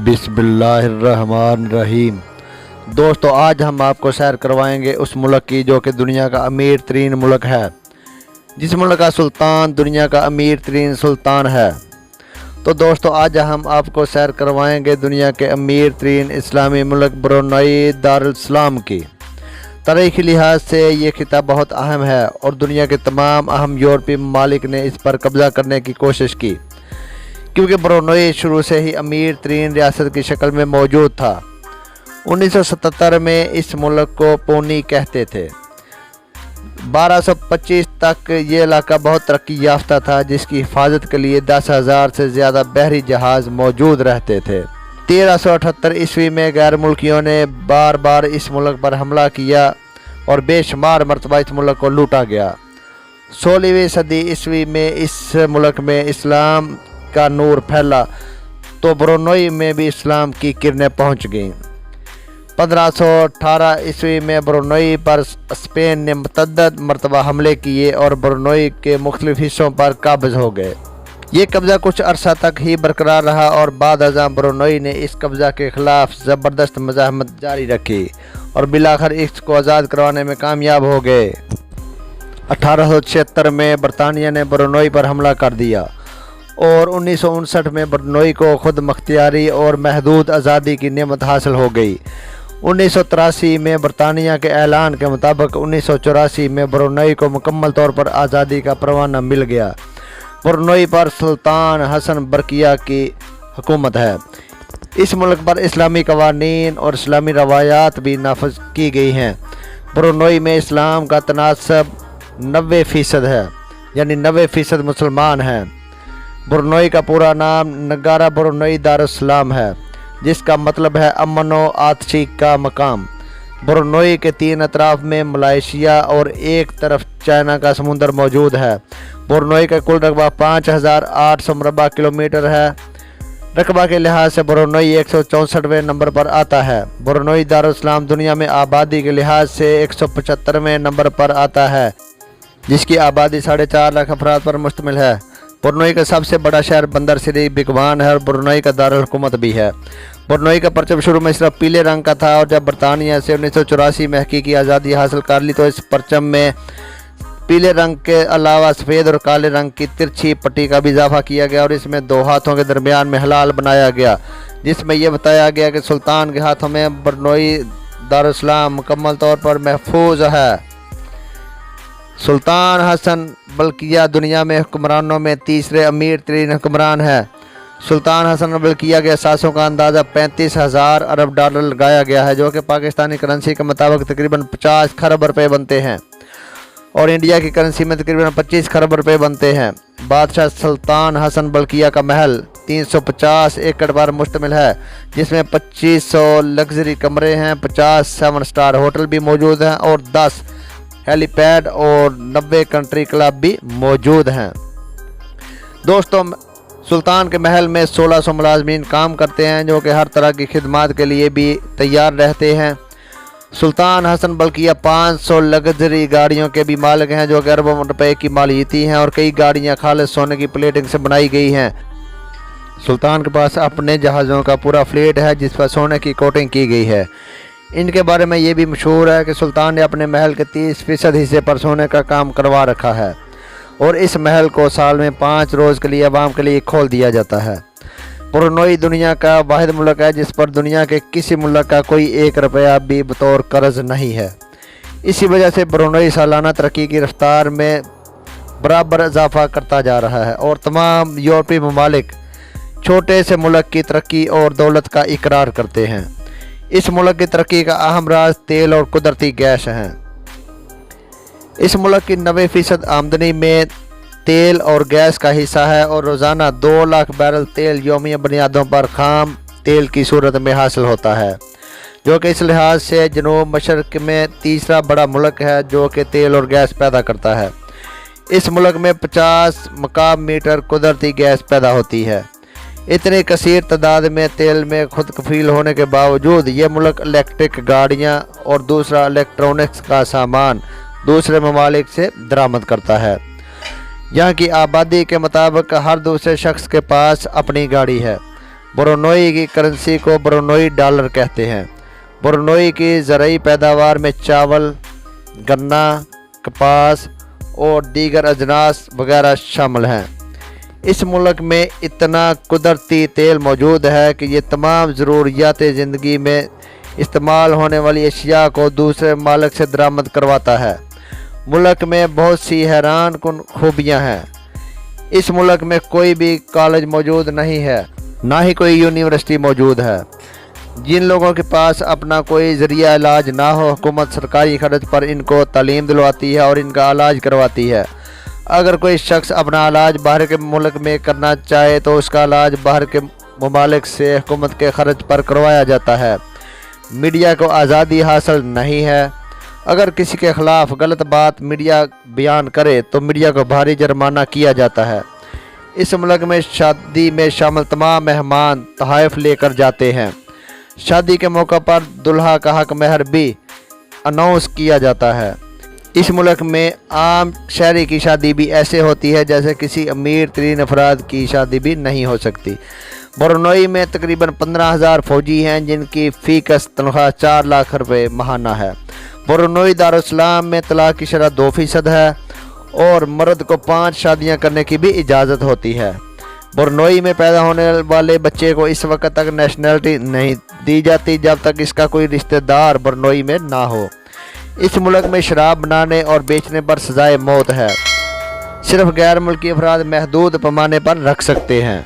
बिस्मिल्लाहिर्रहमानिर्रहीम। दोस्तों, आज हम आपको सैर करवाएंगे उस मुल्क की जो कि दुनिया का अमीर तरीन मुल्क है, जिस मुल्क का सुल्तान दुनिया का अमीर तरीन सुल्तान है। तो दोस्तों, आज हम आपको सैर करवाएंगे दुनिया के अमीर तरीन इस्लामी मुल्क ब्रुनई दारुल-इस्लाम की। तारीख़ी लिहाज से ये खिता बहुत अहम है और दुनिया के तमाम अहम यूरोपीय ममालिक ने इस पर कब्ज़ा करने की कोशिश की, क्योंकि ब्रुनई शुरू से ही अमीर तरीन रियासत की शक्ल में मौजूद था। 1977 में इस मुल्क को पोनी कहते थे। 1225 तक ये इलाका बहुत तरक्की याफ्ता था, जिसकी हिफाजत के लिए 10,000 से ज़्यादा बहरी जहाज़ मौजूद रहते थे। 1378 ईस्वी में गैर मुल्कियों ने बार बार इस मुल्क पर हमला किया और बेशुमार मरतबा इस मुल्क को लूटा गया। 16वीं सदी ईस्वी में इस मुल्क में इस्लाम का नूर फैला तो ब्रुनई में भी इस्लाम की किरणें पहुंच गईं। 1518 ईस्वी में ब्रुनई पर स्पेन ने मुतअद्दिद मरतबा हमले किए और ब्रुनई के मुख्तलिफ हिस्सों पर काबिज हो गए। ये कब्ज़ा कुछ अरसा तक ही बरकरार रहा और बाद अज़ां ब्रुनई ने इस कब्ज़ा के ख़िलाफ़ ज़बरदस्त मज़ाहमत जारी रखी और बिलाखिर इसको आज़ाद करवाने में कामयाब हो गए। 1876 में बरतानिया ने ब्रुनई पर हमला कर दिया और 1959 में ब्रुनई को खुद मुख्तियारी और महदूद आज़ादी की नेमत हासिल हो गई। 1983 में बरतानिया के ऐलान के मुताबिक 1984 में ब्रुनई को मुकम्मल तौर पर आज़ादी का परवाना मिल गया। ब्रुनई पर सुल्तान हसन बरकिया की हुकूमत है। इस मुल्क पर इस्लामी कवानीन और इस्लामी रवायात भी नाफिज की गई हैं। ब्रुनई में इस्लाम का तनासब 90% है, यानी 90% मुसलमान हैं। ब्रुनई का पूरा नाम नगारा ब्रुनई दारुल-इस्लाम है, जिसका मतलब है अमन व आतशी का मकाम। ब्रुनई के 3 अतराफ में मलेशिया और एक तरफ चाइना का समुंदर मौजूद है। ब्रुनई का कुल रकबा 5800 मुरबा किलोमीटर है। रकबा के लिहाज से ब्रुनई 164वें नंबर पर आता है। ब्रुनई दारुल-इस्लाम दुनिया में आबादी के लिहाज से 175वें नंबर पर आता है, जिसकी आबादी 4.5 लाख अफराद पर मुश्तमिल है। ब्रुनई का सबसे बड़ा शहर बंदर सिरी बिकवान है और ब्रुनई का दारुल हुकूमत भी है। ब्रुनई का परचम शुरू में सिर्फ पीले रंग का था और जब बरतानिया से 1984 में हकीकी आज़ादी हासिल कर ली तो इस परचम में पीले रंग के अलावा सफ़ेद और काले रंग की तिरछी पट्टी का भी इजाफा किया गया और इसमें 2 हाथों के दरमियान में हिलाल बनाया गया, जिसमें यह बताया गया कि सुल्तान के हाथों में ब्रुनई दारुल-इस्लाम मुकम्मल तौर पर महफूज है। सुल्तान हसन बल्किया दुनिया में हुक्मरानों में तीसरे अमीर तरीन हुक्मरान है। सुल्तान हसन बल्किया के असासों का अंदाज़ा 35,000 अरब डॉलर लगाया गया है, जो कि पाकिस्तानी करेंसी के मुताबिक तकरीबन 50 खरब रुपये बनते हैं और इंडिया की करेंसी में तकरीबन 25 खरब रुपये बनते हैं। बादशाह सुल्तान हसन बल्किया का महल 350 एकड़ पर मुश्तमिल है, जिसमें 2500 लग्जरी कमरे हैं, 50 7 स्टार होटल भी मौजूद हैं और 10 हेलीपैड और 90 कंट्री क्लब भी मौजूद हैं। दोस्तों, सुल्तान के महल में 1600 मुलाजमीन काम करते हैं, जो कि हर तरह की खिदमत के लिए भी तैयार रहते हैं। सुल्तान हसन बल्किया 500 लग्जरी गाड़ियों के भी मालिक हैं, जो कि अरबों रुपए की मालियती हैं और कई गाड़ियां खालिस सोने की प्लेटिंग से बनाई गई हैं। सुल्तान के पास अपने जहाज़ों का पूरा फ्लीट है, जिस पर सोने की कोटिंग की गई है। इनके बारे में ये भी मशहूर है कि सुल्तान ने अपने महल के 30% हिस्से पर सोने का काम करवा रखा है और इस महल को साल में 5 रोज़ के लिए आवाम के लिए खोल दिया जाता है। ब्रुनई दुनिया का वाहिद मुल्क है जिस पर दुनिया के किसी मुल्क का कोई 1 रुपया भी बतौर कर्ज नहीं है। इसी वजह से ब्रुनई सालाना तरक्की की रफ्तार में बराबर इजाफा करता जा रहा है और तमाम यूरोपीय ममालिक छोटे से मुल्क की तरक्की और दौलत का इकरार करते हैं। इस मुल्क की तरक्की का अहम राज तेल और कुदरती गैस हैं। इस मुल्क की 90% आमदनी में तेल और गैस का हिस्सा है और रोज़ाना 2 लाख बैरल तेल यौमिया बुनियादों पर खाम तेल की सूरत में हासिल होता है, जो कि इस लिहाज से जनूब मशरक़ में तीसरा बड़ा मुल्क है जो कि तेल और गैस पैदा करता है। इस मुल्क में 50 मकाब मीटर कुदरती गैस पैदा होती है। इतनी कसीर तादाद में तेल में खुद कफील होने के बावजूद ये मुल्क इलेक्ट्रिक गाड़ियाँ और दूसरा इलेक्ट्रॉनिक्स का सामान दूसरे ममालिक से दरामद करता है। यहाँ की आबादी के मुताबिक हर दूसरे शख्स के पास अपनी गाड़ी है। ब्रुनेई की करेंसी को ब्रुनेई डॉलर कहते हैं। ब्रुनेई की ज़रूरी पैदावार में चावल, गन्ना, कपास और दीगर अजनास वगैरह शामिल हैं। इस मुल्क में इतना कुदरती तेल मौजूद है कि ये तमाम ज़रूरियात ज़िंदगी में इस्तेमाल होने वाली अशिया को दूसरे मालिक से दरामद करवाता है। मुल्क में बहुत सी हैरान कुन खूबियाँ हैं। इस मुल्क में कोई भी कॉलेज मौजूद नहीं है, ना ही कोई यूनिवर्सिटी मौजूद है। जिन लोगों के पास अपना कोई ज़रिया इलाज ना हो, हुकूमत सरकारी खर्च पर इनको तालीम दिलवाती है और इनका इलाज करवाती है। अगर कोई शख्स अपना इलाज बाहर के मुल्क में करना चाहे तो उसका इलाज बाहर के ममालिक से हुकूमत के खर्च पर करवाया जाता है। मीडिया को आज़ादी हासिल नहीं है। अगर किसी के ख़िलाफ़ गलत बात मीडिया बयान करे तो मीडिया को भारी जुर्माना किया जाता है। इस मुल्क में शादी में शामिल तमाम मेहमान तोहफ़े लेकर जाते हैं। शादी के मौका पर दुल्हा का हक महर भी अनाउंस किया जाता है। इस मुल्क में आम शहरी की शादी भी ऐसे होती है जैसे किसी अमीर तरीन अफराद की शादी भी नहीं हो सकती। ब्रुनेई में तकरीबन 15,000 फ़ौजी हैं जिनकी फ़ीकस तनख्वाह 4 लाख रुपए माहाना है। ब्रुनेई दारुस्सलाम में तलाक की शरह 2% है और मर्द को 5 शादियां करने की भी इजाज़त होती है। ब्रुनेई में पैदा होने वाले बच्चे को इस वक्त तक नेशनलिटी नहीं दी जाती जब तक इसका कोई रिश्तेदार ब्रुनेई में ना हो। इस मुल्क में शराब बनाने और बेचने पर सज़ाए मौत है। सिर्फ गैर मुल्की अफराद महदूद पैमाने पर रख सकते हैं।